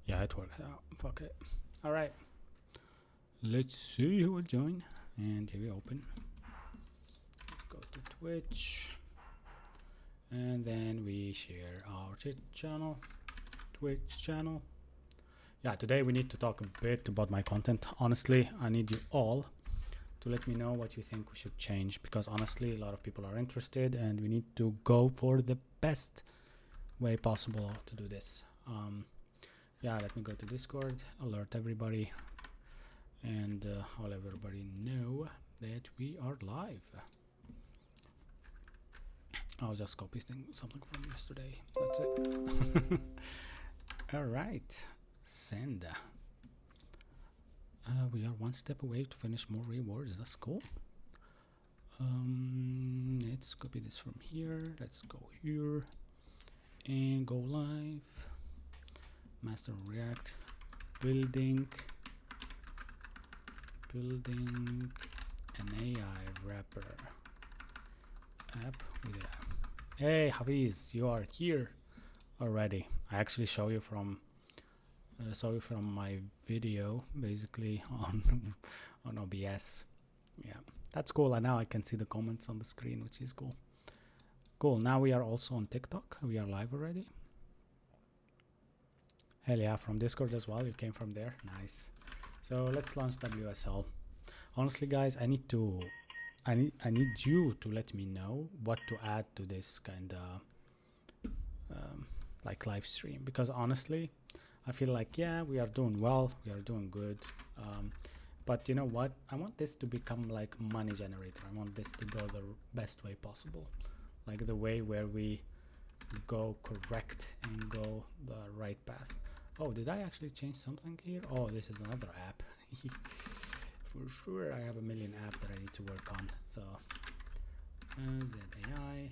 Yeah, it worked. Fuck it. All right. Let's see who will join. And here we open. Go to Twitch. And then we share our channel, Twitch channel. Yeah, today we need to talk a bit about my content. Honestly, I need you all to let me know what you think we should change, because honestly, a lot of people are interested and we need to go for the best way possible to do this. Yeah, let me go to Discord, alert everybody, and I'll let everybody know that we are live. I'll just copy something from yesterday. That's it. All right, send. We are one step away to finish more rewards. That's cool. Let's copy this from here. Let's go here and go live. Master React, building an AI wrapper app with a. Hey Hafiz, you are here already. I actually show you from my video basically on OBS. Yeah, that's cool. And now I can see the comments on the screen, which is cool. Cool. Now we are also on TikTok. We are live already. Hell yeah, from Discord as well. You came from there. Nice. So let's launch WSL. Honestly, guys, I need you to let me know what to add to this kind of like live stream, because honestly, I feel like, yeah, we are doing well, we are doing good, but you know what, I want this to become like money generator. I want this to go the best way possible, like the way where we go correct and go the right path. Oh, did I actually change something here? Oh, this is another app. For sure I have a million apps that I need to work on. So ZAI,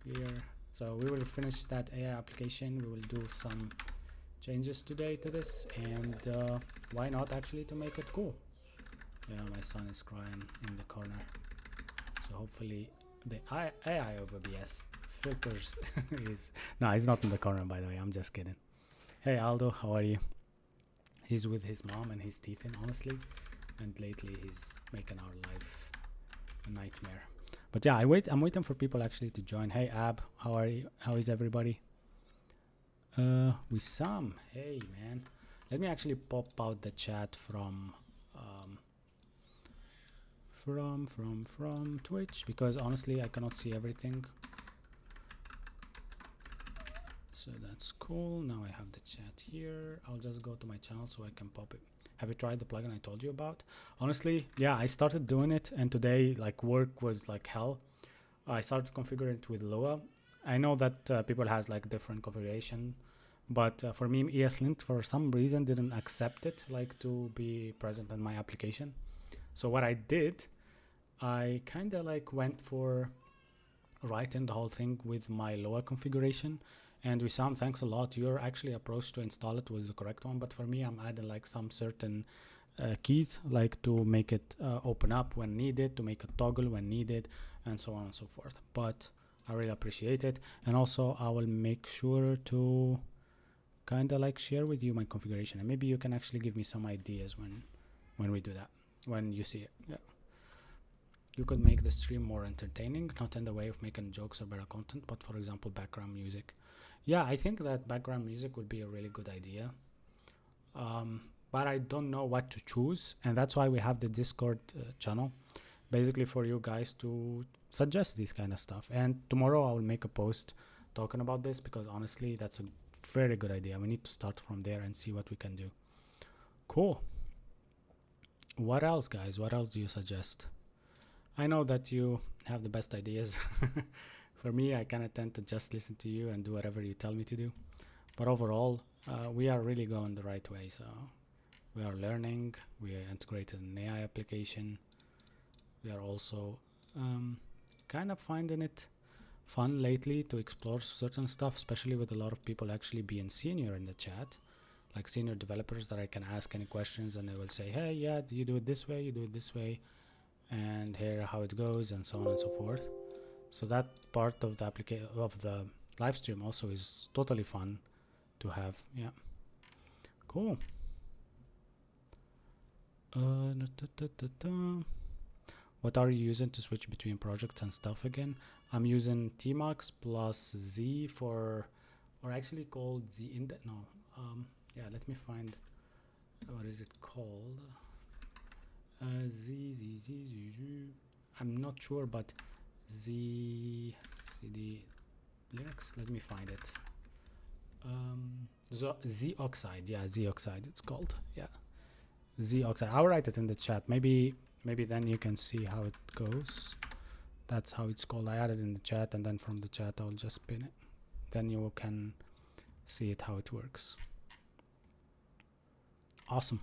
clear. So we will finish that AI application. We will do some changes today to this, and why not actually to make it cool. Yeah, my son is crying in the corner, so hopefully the AI of OBS filters is. No, he's not in the corner, by the way, I'm just kidding. Hey Aldo, how are you? He's with his mom and his teeth in, honestly, and lately he's making our life a nightmare. But yeah, I'm waiting for people actually to join. Hey Ab, how are you? How is everybody? Wissam, hey man. Let me actually pop out the chat from Twitch, because honestly I cannot see everything. So that's cool. Now I have the chat here. I'll just go to my channel so I can pop it. Have you tried the plugin I told you about? Honestly, yeah, I started doing it, and today like work was like hell. I started configuring it with Lua. I know that people has like different configuration, but for me, ESLint for some reason didn't accept it like to be present in my application. So what I did, I kind of like went for writing the whole thing with my Lua configuration. And Wissam, thanks a lot. Your actually approach to install it was the correct one, but for me, I'm adding like some certain keys, like to make it open up when needed, to make it toggle when needed, and so on and so forth. But I really appreciate it, and also I will make sure to kind of like share with you my configuration, and maybe you can actually give me some ideas when we do that, when you see it. Yeah. You could make the stream more entertaining, not in the way of making jokes or better content, but for example, background music. Yeah, I think that background music would be a really good idea. But I don't know what to choose, and that's why we have the Discord channel, basically for you guys to suggest this kind of stuff. And tomorrow I will make a post talking about this, because honestly, that's a very good idea. We need to start from there and see what we can do. Cool. What else, guys? What else do you suggest? I know that you have the best ideas. For me, I kind of tend to just listen to you and do whatever you tell me to do. But overall, we are really going the right way. So we are learning. We are integrated an AI application. We are also kind of finding it fun lately to explore certain stuff, especially with a lot of people actually being senior in the chat, like senior developers that I can ask any questions and they will say, hey, yeah, you do it this way, you do it this way, and here how it goes, and so on and so forth. So that part of the live stream also is totally fun to have. Yeah, cool. What are you using to switch between projects and stuff again? I'm using Tmux plus Z for, or actually called Z index. No, yeah, let me find, what is it called? I'm not sure, but Z CD Linux. Let me find it. Z Oxide. Yeah, Z Oxide. It's called. Yeah, Z Oxide. I'll write it in the chat. Maybe then you can see how it goes. That's how it's called. I added in the chat, and then from the chat I'll just pin it. Then you can see it how it works. Awesome.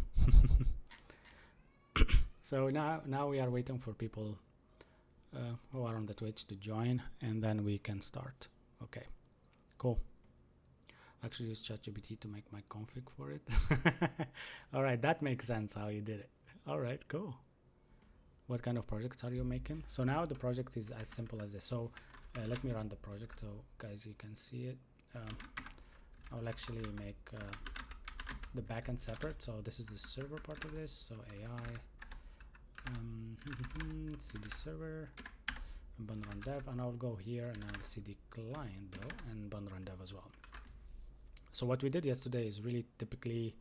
So now we are waiting for people who are on the Twitch to join, and then we can start. Okay, cool. Actually use ChatGPT to make my config for it. All right, that makes sense how you did it. All right, cool. What kind of projects are you making? So now the project is as simple as this. So let me run the project so guys you can see it. I'll actually make the backend separate. So this is the server part of this. So AI, CD server, and run dev, and I'll go here and I'll CD client though, and run dev as well. So what we did yesterday is really typically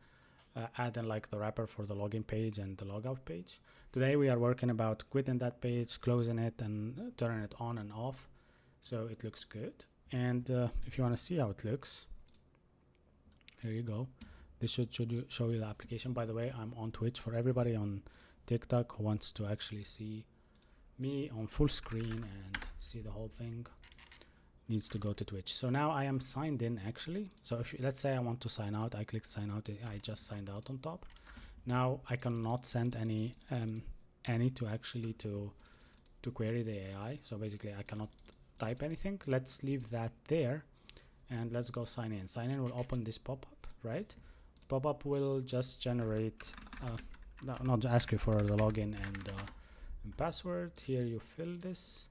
add in like the wrapper for the login page and the logout page. Today we are working about quitting that page, closing it, and turning it on and off so it looks good. And if you want to see how it looks, here you go. This should show you the application. By the way, I'm on Twitch. For everybody on TikTok who wants to actually see me on full screen and see the whole thing, needs to go to Twitch. So now I am signed in actually. So if let's say I want to sign out, I click sign out. I just signed out on top. Now I cannot send any to actually to query the AI. So basically I cannot type anything. Let's leave that there and let's go sign in. Sign in will open this pop-up, right? Pop-up will just generate not ask you for the login and password. Here you fill this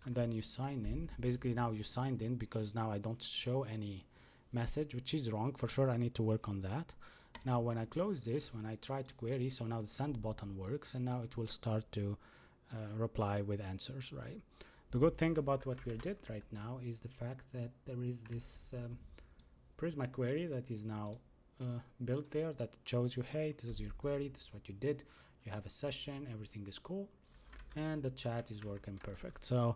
and then you sign in. Basically now you signed in because now I don't show any message, which is wrong for sure. I need to work on that. Now when I close this, when I try to query, so now the send button works and now it will start to reply with answers, right? The good thing about what we did right now is the fact that there is this Prisma query that is now built there that shows you, hey, this is your query, this is what you did, you have a session, everything is cool, and the chat is working perfect. So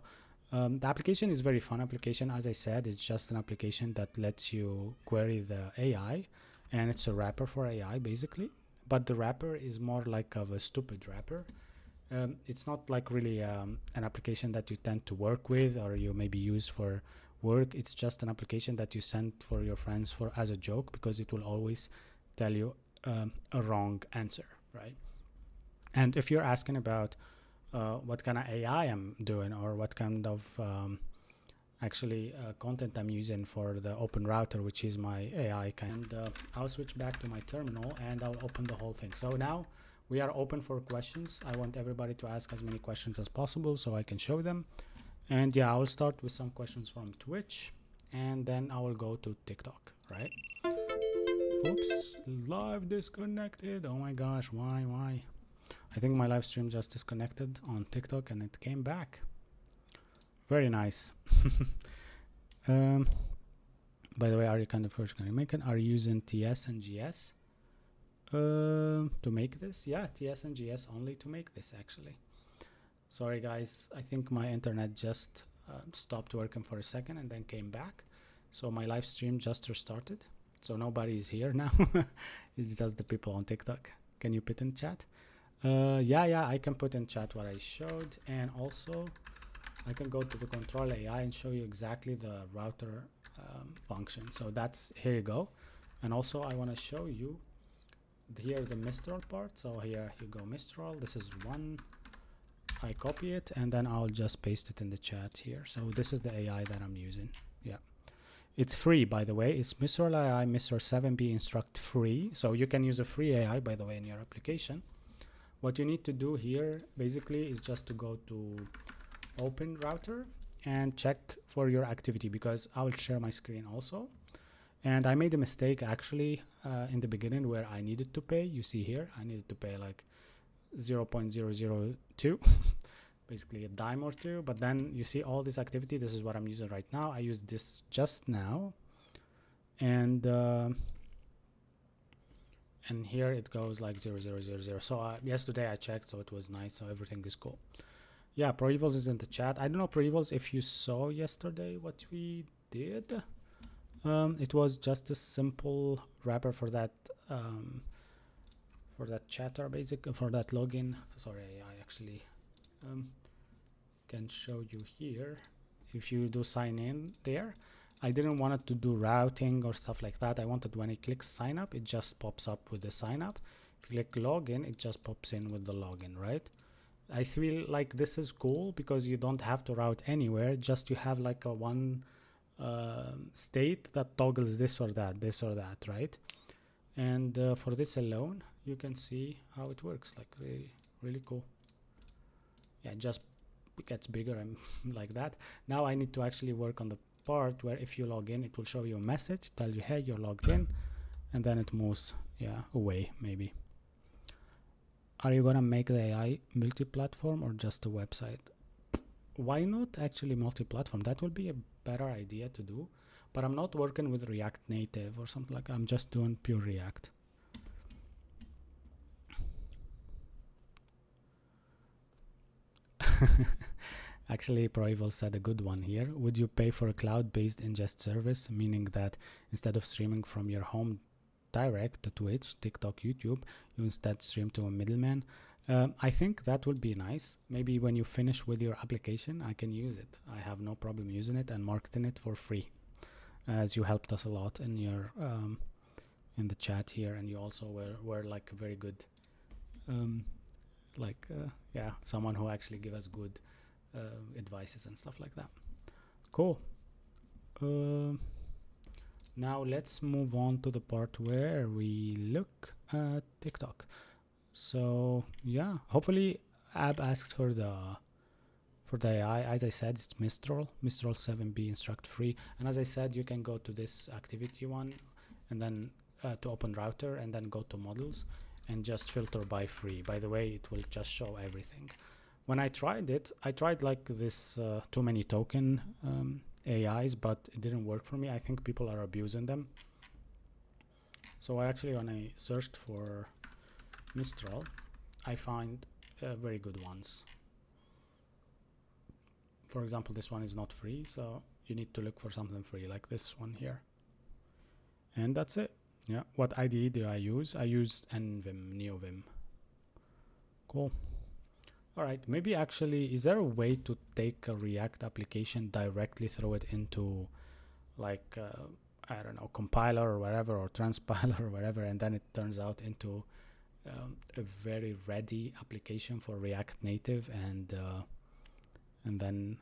the application is very fun application. As I said, it's just an application that lets you query the AI, and it's a wrapper for AI basically, but the wrapper is more like of a stupid wrapper. It's not like really an application that you tend to work with or you maybe use for work. It's just an application that you send for your friends for as a joke, because it will always tell you a wrong answer, right? And if you're asking about what kind of AI I'm doing or what kind of content I'm using for the Open Router, which is my AI kind, I'll switch back to my terminal and I'll open the whole thing. So now we are open for questions. I want everybody to ask as many questions as possible so I can show them. And yeah, I will start with some questions from Twitch and then I will go to TikTok, right? Oops, live disconnected. Oh my gosh, why? I think my live stream just disconnected on TikTok and it came back. Very nice. By the way, are you kind of first going to make it? Are you using TS and GS to make this? Yeah, TS and GS only to make this actually. Sorry guys, I think my internet just stopped working for a second and then came back. So my live stream just restarted. So nobody is here now. It's just the people on TikTok. Can you put in chat? Yeah, I can put in chat what I showed, and also I can go to the control AI and show you exactly the router function. So that's, here you go. And also I want to show you here the Mistral part. So here you go, Mistral. This is one. I copy it and then I'll just paste it in the chat here. So this is the AI that I'm using. Yeah, it's free, by the way. It's Mistral AI Mistral 7B Instruct free. So you can use a free AI, by the way, in your application. What you need to do here basically is just to go to Open Router and check for your activity, because I will share my screen also. And I made a mistake actually in the beginning where I needed to pay. You see here, I needed to pay like 0.002, basically a dime or two. But then you see all this activity. This is what I'm using right now. I used this just now, and here it goes like 0.000. So yesterday I checked, so it was nice. So everything is cool. Yeah, Pro Evils is in the chat. I don't know, Pro Evils, if you saw yesterday what we did. It was just a simple wrapper for that chatter, for that login. Sorry, I actually can show you here. If you do sign in there, I didn't want it to do routing or stuff like that. I wanted when I click sign up, it just pops up with the sign up. If you click login, it just pops in with the login, right? I feel like this is cool because you don't have to route anywhere. Just you have like a one state that toggles this or that, right? And for this alone, you can see how it works. Like really cool. Yeah, it just gets bigger and like that. Now I need to actually work on the part where if you log in, it will show you a message, tell you, hey, you're logged in, and then it moves away. Maybe. Are you gonna make the AI multi-platform or just a website? Why not actually multi-platform? That would be a better idea to do, but I'm not working with React Native or something like that. I'm just doing pure React. Actually, Pro Evil said a good one here. Would you pay for a cloud-based ingest service, meaning that instead of streaming from your home direct to Twitch, TikTok, YouTube, you instead stream to a middleman? I think that would be nice. Maybe when you finish with your application, I can use it. I have no problem using it and marketing it for free, as you helped us a lot in your in the chat here, and you also were like a very good someone who actually give us good advices and stuff like that. Cool. Now let's move on to the part where we look at TikTok. So yeah, hopefully Ab asked for the AI. As I said, it's Mistral 7B instruct free, and as I said, you can go to this activity one and then to open router and then go to models and just filter by free. By the way, it will just show everything. When I tried it, I tried like this too many token AIs, but it didn't work for me. I think people are abusing them. So actually when I searched for Mistral, I find very good ones. For example, this one is not free, so you need to look for something free like this one here. And that's it. Yeah, what IDE do I use? I use NVim, NeoVim. Cool. All right, maybe actually, is there a way to take a React application directly throw it into like, I don't know, compiler or whatever, or transpiler or whatever, and then it turns out into a very ready application for React Native, and then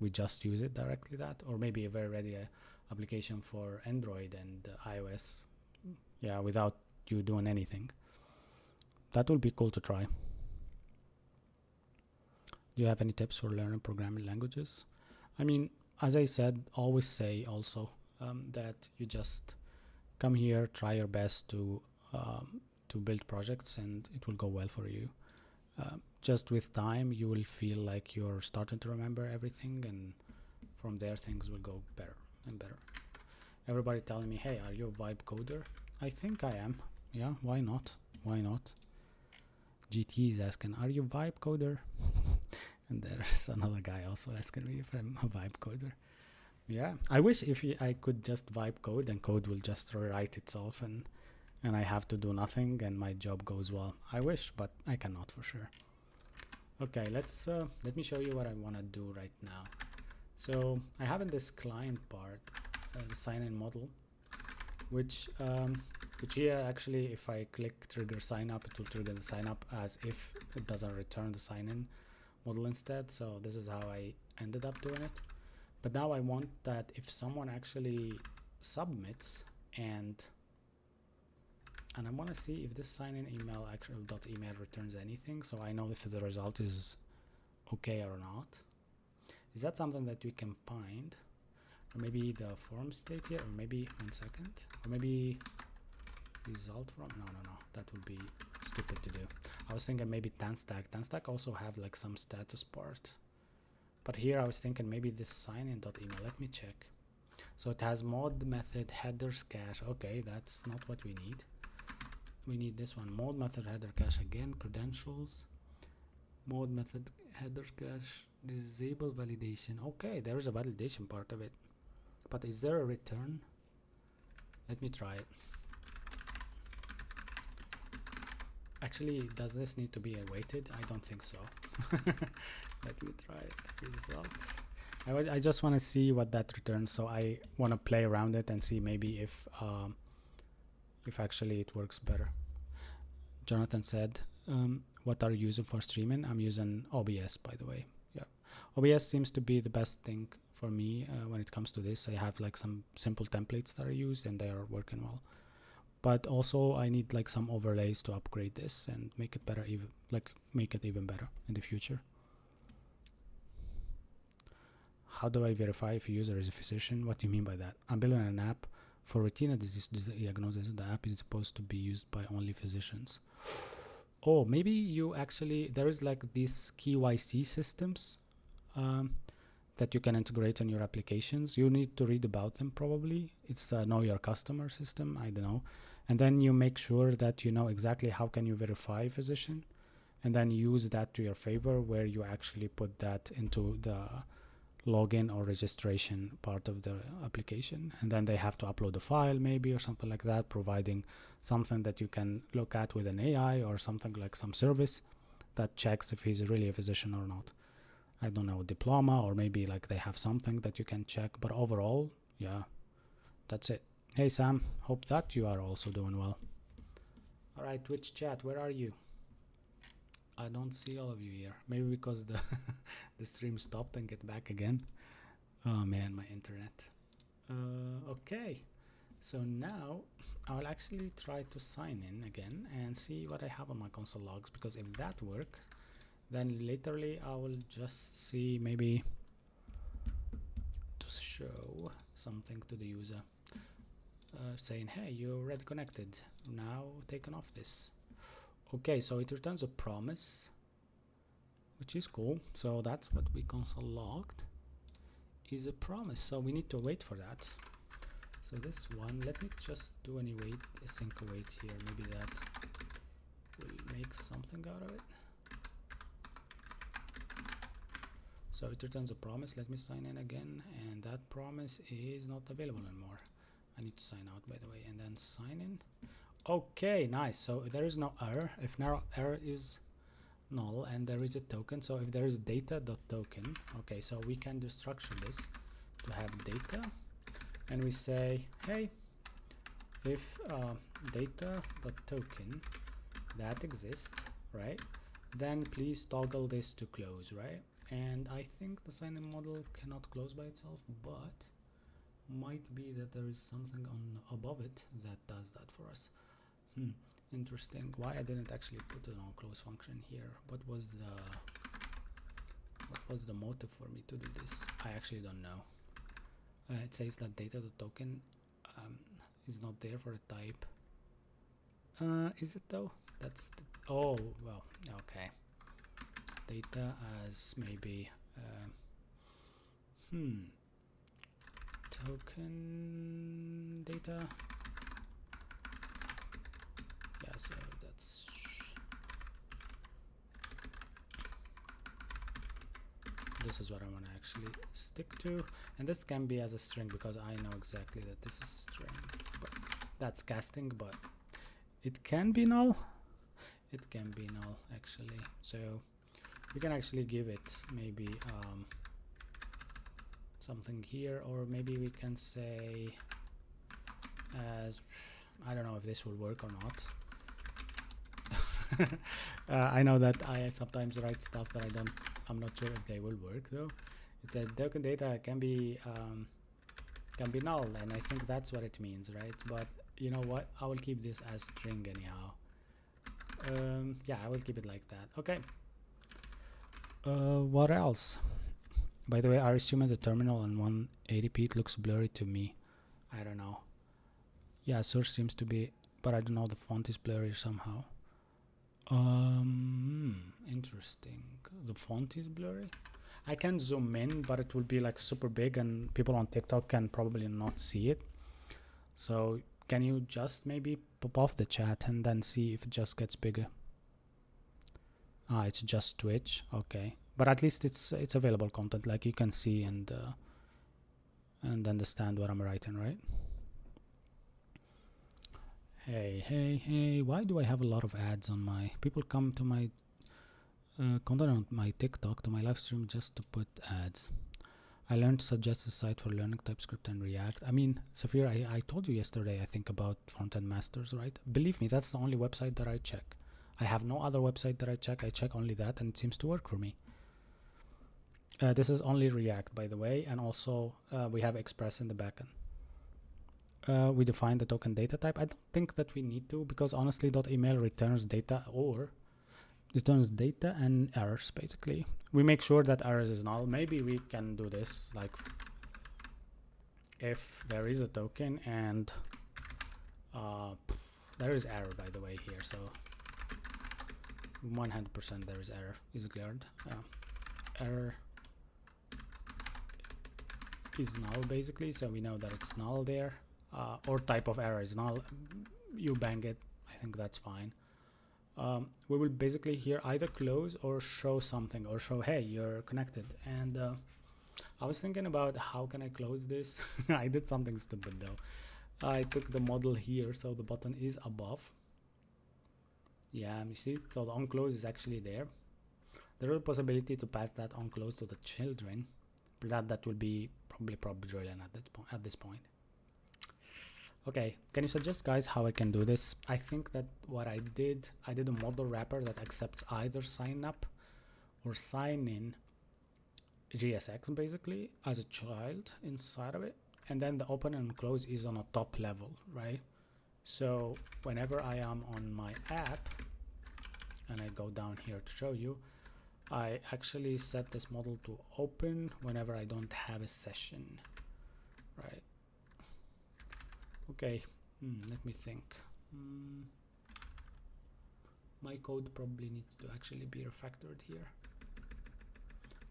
we just use it directly that, or maybe a very ready application for Android and iOS, yeah, without you doing anything. That would be cool to try. Do you have any tips for learning programming languages? I mean, as I said, always say also that you just come here, try your best to build projects, and it will go well for you. Just with time, you will feel like you're starting to remember everything, and from there things will go better and better. Everybody telling me, hey, are you a vibe coder? I think I am. Yeah, why not? Why not? GT is asking, are you vibe coder? And there's another guy also asking me if I'm a vibe coder. Yeah, I wish if I could just vibe code and code will just rewrite itself, and I have to do nothing and my job goes well. I wish, but I cannot for sure. Okay, let me show you what I want to do right now. So I have in this client part the sign-in model, which here actually, if I click trigger sign up, it will trigger the sign up as if it doesn't return the sign-in model instead. So this is how I ended up doing it. But now I want that if someone actually submits and I want to see if this sign-in email actual .email returns anything, so I know if the result is okay or not. Is that something that we can find? or maybe the form state here, or maybe 1 second, or maybe result from, no, that would be stupid to do. I was thinking maybe tanstack also have like some status part, but here I was thinking maybe this sign-in.email. Let me check. So it has mode method headers cache. Okay, that's not what we need. We need this one, mode method header cache again, credentials, mode method header cache, disable validation. Okay, there is a validation part of it, but is there a return? Let me try it. Actually, does this need to be awaited? I don't think so. Let me try it. Results. I just want to see what that returns, so I want to play around it and see maybe if actually it works better. Jonathan said, what are you using for streaming? I'm using OBS, by the way. Yeah, OBS seems to be the best thing for me when it comes to this. I have like some simple templates that I use and they are working well. But also I need like some overlays to upgrade this and make it better, make it even better in the future. How do I verify if a user is a physician? What do you mean by that? I'm building an app for retina disease diagnosis. The app is supposed to be used by only physicians. Oh, maybe you actually, there is like these KYC systems that you can integrate on your applications. You need to read about them probably. It's a know your customer system, I don't know. And then you make sure that you know exactly how can you verify a physician, and then use that to your favor, where you actually put that into the login or registration part of the application, and then they have to upload a file maybe or something like that, providing something that you can look at with an AI or something like some service that checks if he's really a physician or not. I don't know, diploma, or maybe like they have something that you can check, but overall, yeah, that's it. Hey Sam, hope that you are also doing well. All right, Twitch chat, where are you? I don't see all of you here. Maybe because the the stream stopped and get back again. Oh man, my internet. Okay, so now I'll actually try to sign in again and see what I have on my console logs, because if that works, then literally I will just see maybe to show something to the user saying, hey, you're already connected, now taken off this. Okay, so it returns a promise, which is cool. So that's what we console logged, is a promise. So we need to wait for that. So this one, let me just do any wait, async await here. Maybe that will make something out of it. So it returns a promise. Let me sign in again, and that promise is not available anymore. I need to sign out, by the way, and then sign in. Okay, nice. So there is no error. If now error is null and there is a token, so if there is data.token, okay, so we can just structure this to have data, and we say, hey, if data.token that exists, right, then please toggle this to close, right? And I think the sign-in model cannot close by itself, but might be that there is something on above it that does that for us. Interesting. Why I didn't actually put an on close function here? What was the motive for me to do this? I actually don't know. It says that data.token is not there for a type. Is it though? That's the, oh well, okay. Data as maybe token data. Yeah, so that's this is what I want to actually stick to, and this can be as a string because I know exactly that this is string, but that's casting, but it can be null. It can be null actually, so we can actually give it maybe something here, or maybe we can say as, I don't know if this will work or not. I know that I sometimes write stuff that I'm not sure if they will work though. It said token data can be null, and I think that's what it means, right? But you know what, I will keep this as string anyhow. Yeah, I will keep it like that. Okay. What else? By the way, I assume the terminal on 180p, it looks blurry to me. I don't know. Yeah, source seems to be, but I don't know, the font is blurry somehow. Interesting. The font is blurry. I can zoom in, but it will be like super big and people on TikTok can probably not see it. So can you just maybe pop off the chat and then see if it just gets bigger? It's just Twitch. Okay, but at least it's available content, like you can see and understand what I'm writing, right? Hey, why do I have a lot of ads on my... People come to my content on my TikTok, to my live stream, just to put ads. I learned to suggest a site for learning TypeScript and React. I mean, Safir, I told you yesterday, I think, about Frontend Masters, right? Believe me, that's the only website that I check. I have no other website that I check. I check only that, and it seems to work for me. This is only React, by the way, and also we have Express in the backend. We define the token data type. I don't think that we need to, because honestly, .email returns data, or returns data and errors, basically. We make sure that errors is null. Maybe we can do this, like if there is a token and there is error, by the way, here, so 100% there is error is declared. Error is null, basically, so we know that it's null there, or type of error is null. You bang it, I think that's fine. We will basically here either close or show something, or show, hey, you're connected. And I was thinking about how can I close this. I did something stupid though. I took the model here, so the button is above. Yeah, you see, so the onClose is actually there. There is a possibility to pass that onClose to the children, but that will be probably brilliant at this point. Okay, can you suggest, guys, how I can do this? I think that what I did a model wrapper that accepts either sign up or sign in JSX, basically, as a child inside of it. And then the open and close is on a top level, right? So whenever I am on my app and I go down here to show you, I actually set this model to open whenever I don't have a session, right? Okay, let me think. My code probably needs to actually be refactored here.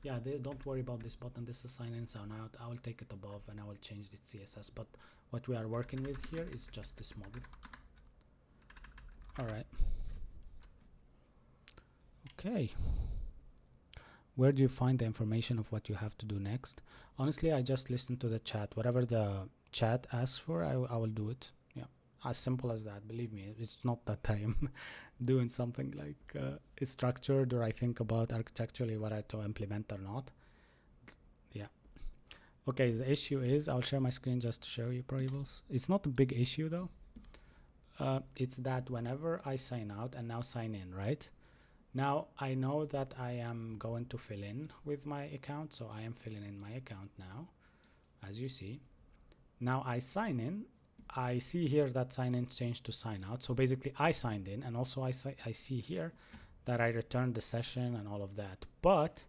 Yeah, don't worry about this button. This is sign in, sign out. I will take it above and I will change the CSS. But what we are working with here is just this model. All right. Okay. Where do you find the information of what you have to do next? Honestly, I just listen to the chat. Whatever the chat asks for, I will do it. Yeah, as simple as that. Believe me, it's not that I am doing something like it's structured, or I think about architecturally what I to implement or not. Yeah. Okay, the issue is, I'll share my screen just to show you variables. It's not a big issue though. It's that whenever I sign out and now sign in, right? Now I know that I am going to fill in with my account, so I am filling in my account now, as you see. Now I sign in, I see here that sign in changed to sign out, so basically I signed in, and also I see here that I returned the session and all of that. But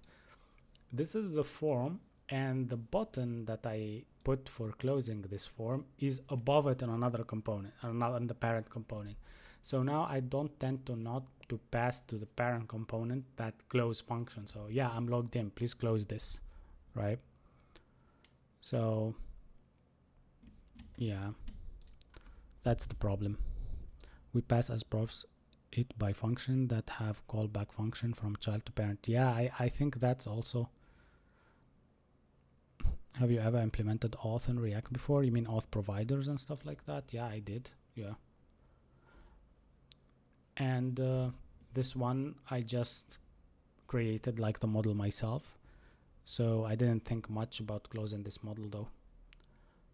this is the form, and the button that I put for closing this form is above it in another component, or not in the parent component. So now I don't tend to not to pass to the parent component that close function. So yeah, I'm logged in, please close this, right? So yeah, that's the problem. We pass as profs it by function that have callback function from child to parent. Yeah, I think that's also... Have you ever implemented auth in React before? You mean auth providers and stuff like that? Yeah, I did. Yeah. And this one I just created like the model myself, so I didn't think much about closing this model though.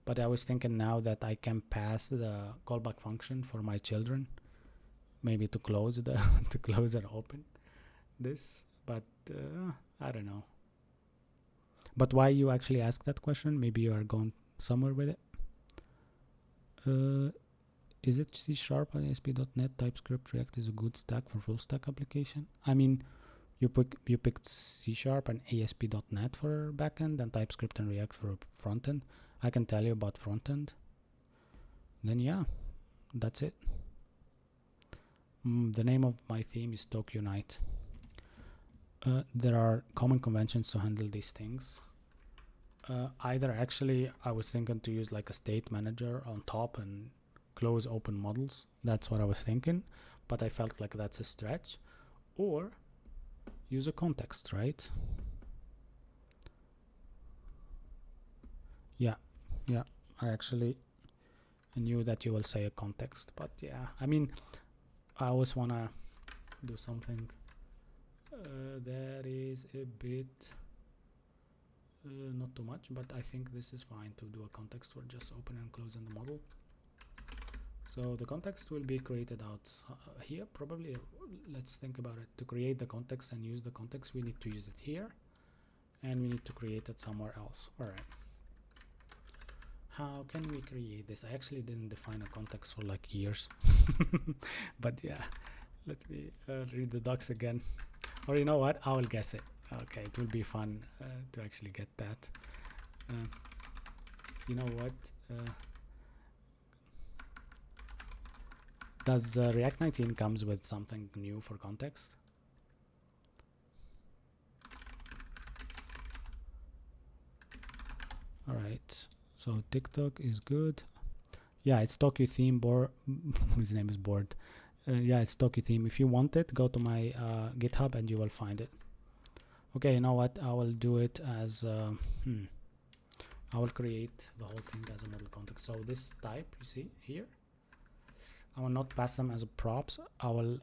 But I was thinking now that I can pass the callback function for my children, maybe to close the to close and open this, but I don't know. But why you actually ask that question? Maybe you are going somewhere with it. Is it C# and ASP.NET TypeScript React is a good stack for full stack application? I mean, you picked C# and ASP.NET for backend and TypeScript and React for frontend. I can tell you about frontend. Then yeah, that's it. The name of my theme is Tokyo Night. There are common conventions to handle these things. Either actually I was thinking to use like a state manager on top and close open models. That's what I was thinking, but I felt like that's a stretch. Or use a context, right? Yeah, I actually knew that you will say a context, but yeah, I mean, I always wanna do something that is a bit not too much, but I think this is fine to do a context for just open and closing the model. So the context will be created out here, probably. Let's think about it. To create the context and use the context, we need to use it here, and we need to create it somewhere else. All right. How can we create this? I actually didn't define a context for like years, but yeah, let me read the docs again. Or you know what? I will guess it. Okay, it will be fun to actually get that. You know what? Does React 19 comes with something new for context? All right, so TikTok is good. Yeah, it's Tokyo theme. His name is Board. Yeah, it's Tokyo theme. If you want it, go to my GitHub and you will find it. Okay, you know what? I will do it as I will create the whole thing as a model context. So this type you see here, I will not pass them as a props. I will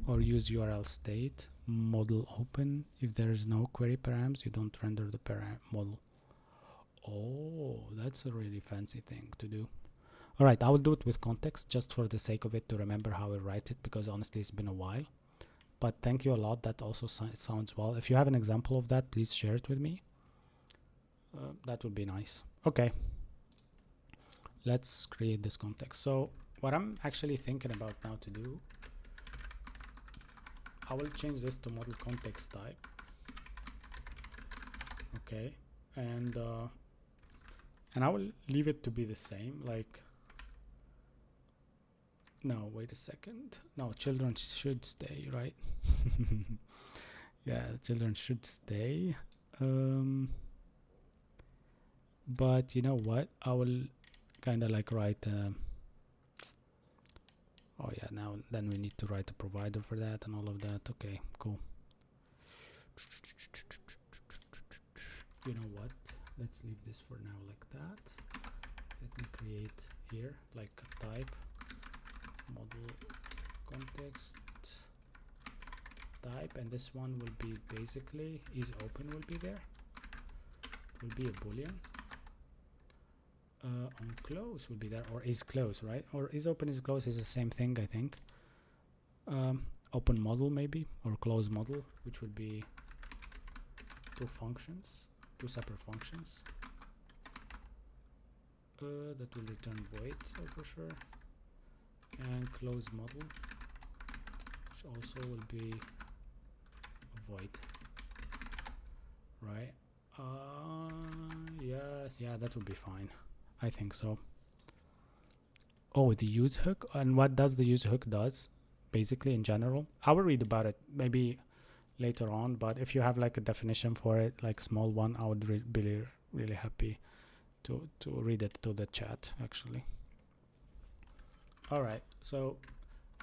or use URL state model open. If there is no query params, you don't render the param model. Oh, that's a really fancy thing to do. All right, I will do it with context just for the sake of it, to remember how I write it, because honestly it's been a while. But thank you a lot. That also sounds well. If you have an example of that, please share it with me. That would be nice. Okay, let's create this context. So what I'm actually thinking about now to do, I will change this to model context type. Okay, and I will leave it to be the same. Like, no, wait a second. No, children should stay, right? Yeah, children should stay. But you know what? I will kind of like write. Oh yeah, now then we need to write a provider for that and all of that. Okay, cool. You know what? Let's leave this for now like that. Let me create here like a type model context type, and this one will be basically is open will be there. It will be a boolean. On close will be there, or is close, right? Or is open is close is the same thing, I think. Open model maybe, or close model, which would be two separate functions. That will return void, so for sure. And close model, which also will be a void, right? Yeah, that would be fine. I think so. Oh, the use hook. And what does the use hook does basically in general? I will read about it maybe later on, but if you have like a definition for it, like a small one, I would be really happy to read it to the chat actually. All right, so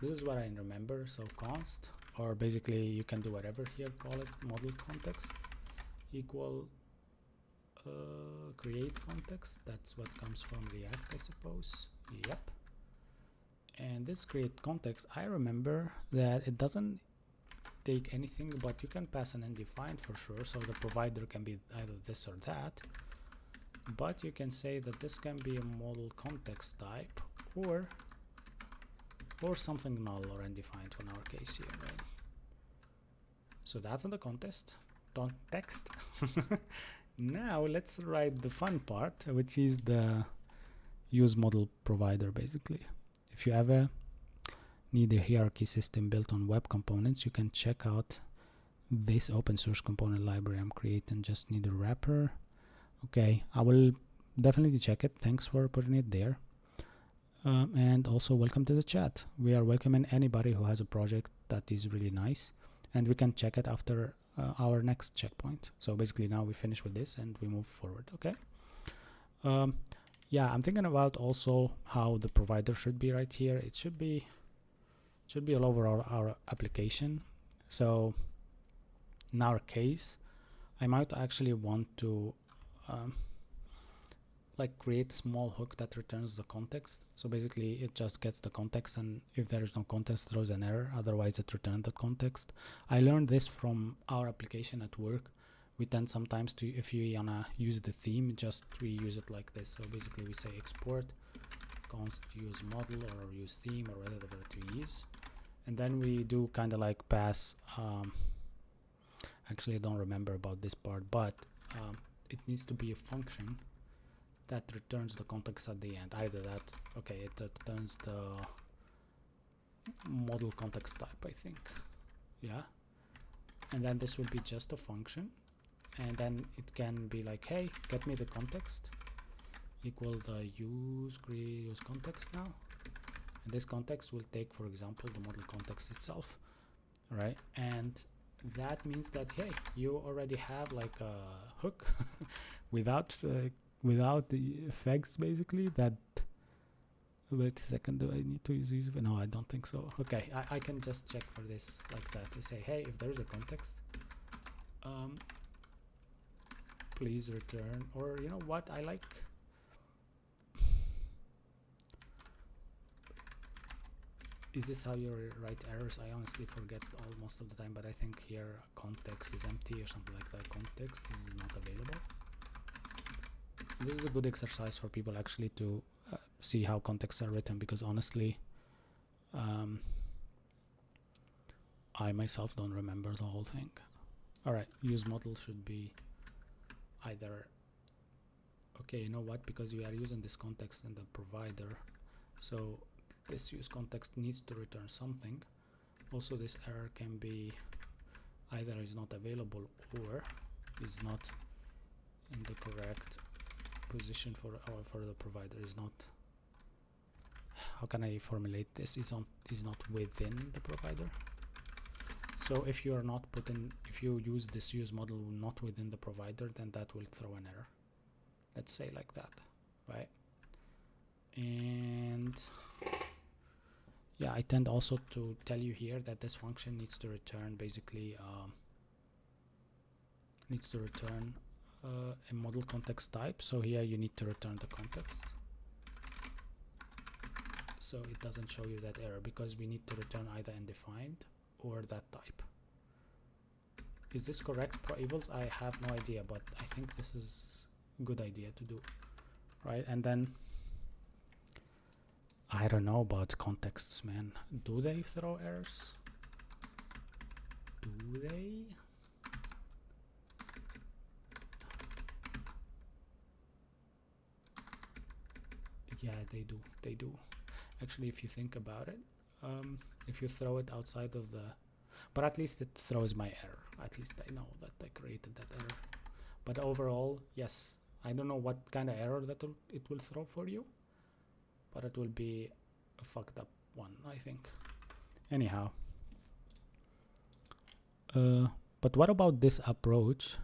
this is what I remember. So const, or basically you can do whatever here, call it model context equal create context. That's what comes from React, I suppose. Yep. And this create context, I remember that it doesn't take anything, but you can pass an undefined for sure. So the provider can be either this or that, but you can say that this can be a model context type or something null or undefined in our case here, right? So that's in the context. Don't text. Now let's write the fun part, which is the use model provider. Basically, if you ever need a hierarchy system built on web components, you can check out this open source component library I'm creating. Just need a wrapper. Okay, I will definitely check it. Thanks for putting it there. And also welcome to the chat. We are welcoming anybody who has a project that is really nice, and we can check it after our next checkpoint. So basically now we finish with this and we move forward. Okay. Yeah, I'm thinking about also how the provider should be right here. It should be all over our application. So in our case, I might actually want to like create small hook that returns the context. So basically it just gets the context, and if there is no context, throws an error. Otherwise it returns the context. I learned this from our application at work. We tend sometimes to, if you wanna use the theme, just we use it like this. So basically we say export const use model or use theme or whatever to use, and then we do kind of like pass actually I don't remember about this part, but it needs to be a function that returns the context at the end. Either that, okay, it returns the model context type, I think. Yeah, and then this will be just a function, and then it can be like, hey, get me the context equal the use context now, and this context will take, for example, the model context itself, right? And that means that, hey, you already have like a hook without the effects, basically. That, wait a second, do I need to use no, I don't think so. Okay, I can just check for this like that to say, hey, if there is a context, please return, or you know what, I like is this how you write errors? I honestly forget most of the time, but I think here context is empty or something like that. Context is not available. This is a good exercise for people actually to see how contexts are written, because honestly I myself don't remember the whole thing. Alright, use model should be either, okay, you know what, because we are using this context in the provider, so this use context needs to return something. Also this error can be either is not available or is not in the correct position for the provider. Is not, how can I formulate this, is not within the provider. So if you are not putting, if you use this use model not within the provider, then that will throw an error. Let's say like that, right? And yeah, I tend also to tell you here that this function needs to return basically a model context type. So here you need to return the context, so it doesn't show you that error, because we need to return either undefined or that type. Is this correct, Pro Evils? I have no idea, but I think this is a good idea to do, right? And then I don't know about contexts, man. Do they throw errors? Do they? Yeah, they do. They do. Actually, if you think about it, if you throw it outside of the, but at least it throws my error. At least I know that I created that error. But overall, yes, I don't know what kind of error that it will throw for you, but it will be a fucked up one, I think. Anyhow, but what about this approach?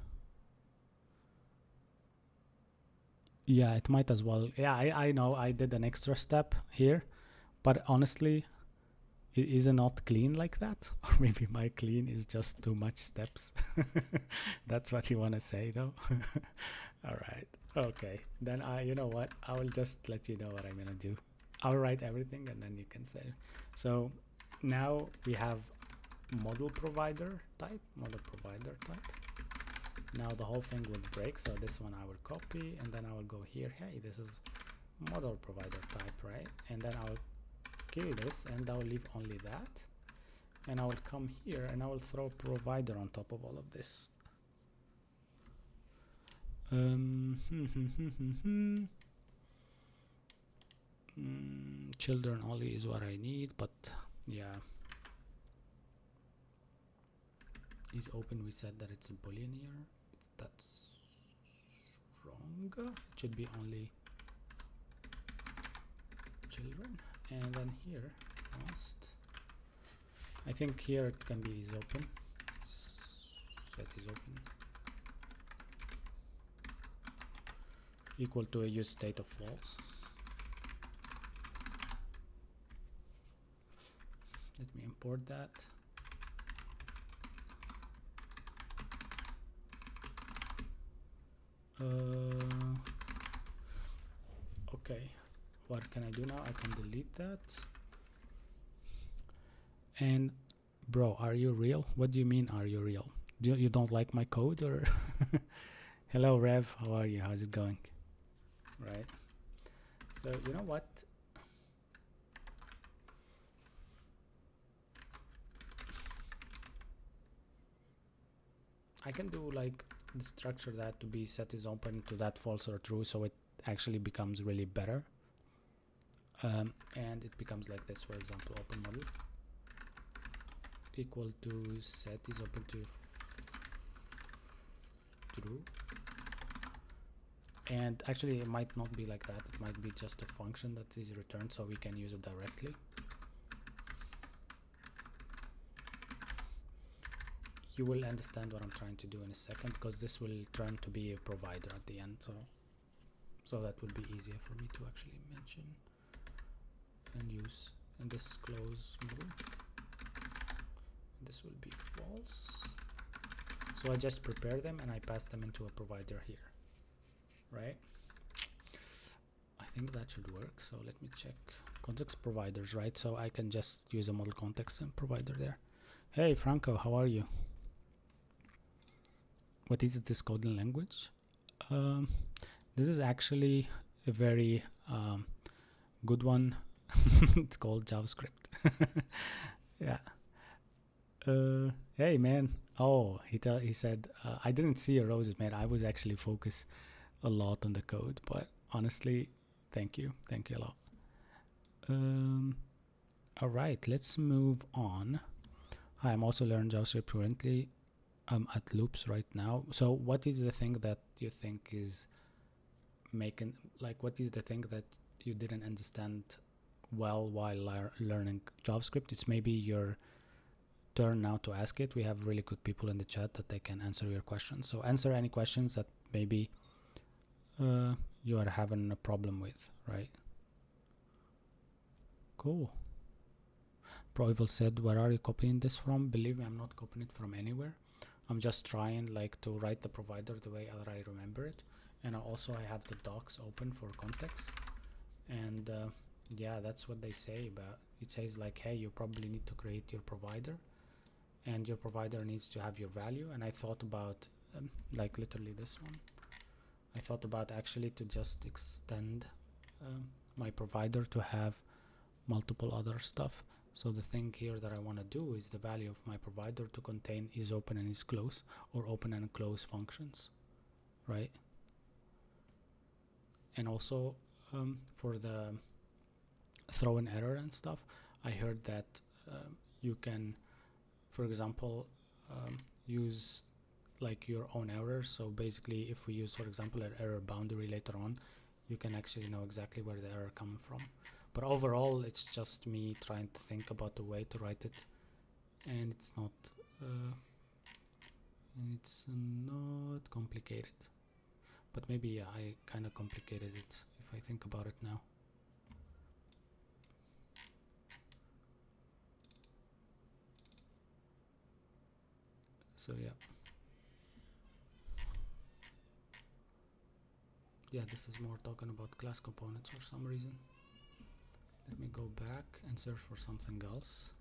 Yeah, it might as well. Yeah, I know I did an extra step here, but honestly, is it not clean like that? Or maybe my clean is just too much steps. That's what you want to say, though. All right. Okay. Then you know what? I will just let you know what I'm gonna do. I'll write everything and then you can say. So now we have model provider type. Now the whole thing will break. So this one I will copy, and then I will go here. Hey, this is model provider type, right? And then I'll kill this, and I will leave only that. And I will come here and I will throw provider on top of all of this. Children only is what I need, but Yeah, is open. We said that it's a boolean here. That's wrong. It should be only children. And then here must, I think here it can be is open. Set is open equal to a use state of false. Let me import that. Okay, what can I do now? I can delete that. And bro, are you real? What do you mean, are you real? You don't like my code, or? Hello Rev, how are you? How's it going? Right. So you know what? I can do like structure that to be set is open to that false or true, so it actually becomes really better. And it becomes like this, for example, open model equal to set is open to true. And actually it might not be like that, it might be just a function that is returned, so we can use it directly. You will understand what I'm trying to do in a second, because this will turn to be a provider at the end, so that would be easier for me to actually mention and use. And this close model, this will be false. So I just prepare them and I pass them into a provider here, right? I think that should work. So let me check context providers, right? So I can just use a model context and provider there. Hey Franco, how are you? What is this coding language? This is actually a very good one. It's called JavaScript. Yeah. Hey man. Oh, he said I didn't see your roses, man. I was actually focused a lot on the code, but honestly, thank you a lot. All right, let's move on. Hi, I'm also learning JavaScript currently. I'm at loops right now. So what is the thing that you think is making, like, what is the thing that you didn't understand well while learning JavaScript? It's maybe your turn now to ask it. We have really good people in the chat that they can answer your questions. So answer any questions that maybe you are having a problem with, right? Cool. Proival said, where are you copying this from? Believe me, I'm not copying it from anywhere. I'm just trying like to write the provider the way that I remember it. And also I have the docs open for context. And yeah, that's what they say about it. Says like, hey, you probably need to create your provider, and your provider needs to have your value. And I thought about like literally this one. I thought about actually to just extend my provider to have multiple other stuff. So the thing here that I want to do is the value of my provider to contain is open and is close, or open and close functions, right? And also for the throw in error and stuff, I heard that you can, for example, use like your own errors. So basically, if we use, for example, an error boundary later on, you can actually know exactly where the error comes from. But overall, it's just me trying to think about the way to write it, and it's not complicated. But maybe yeah, I kind of complicated it if I think about it now. So yeah. Yeah, this is more talking about class components for some reason. Let me go back and search for something else.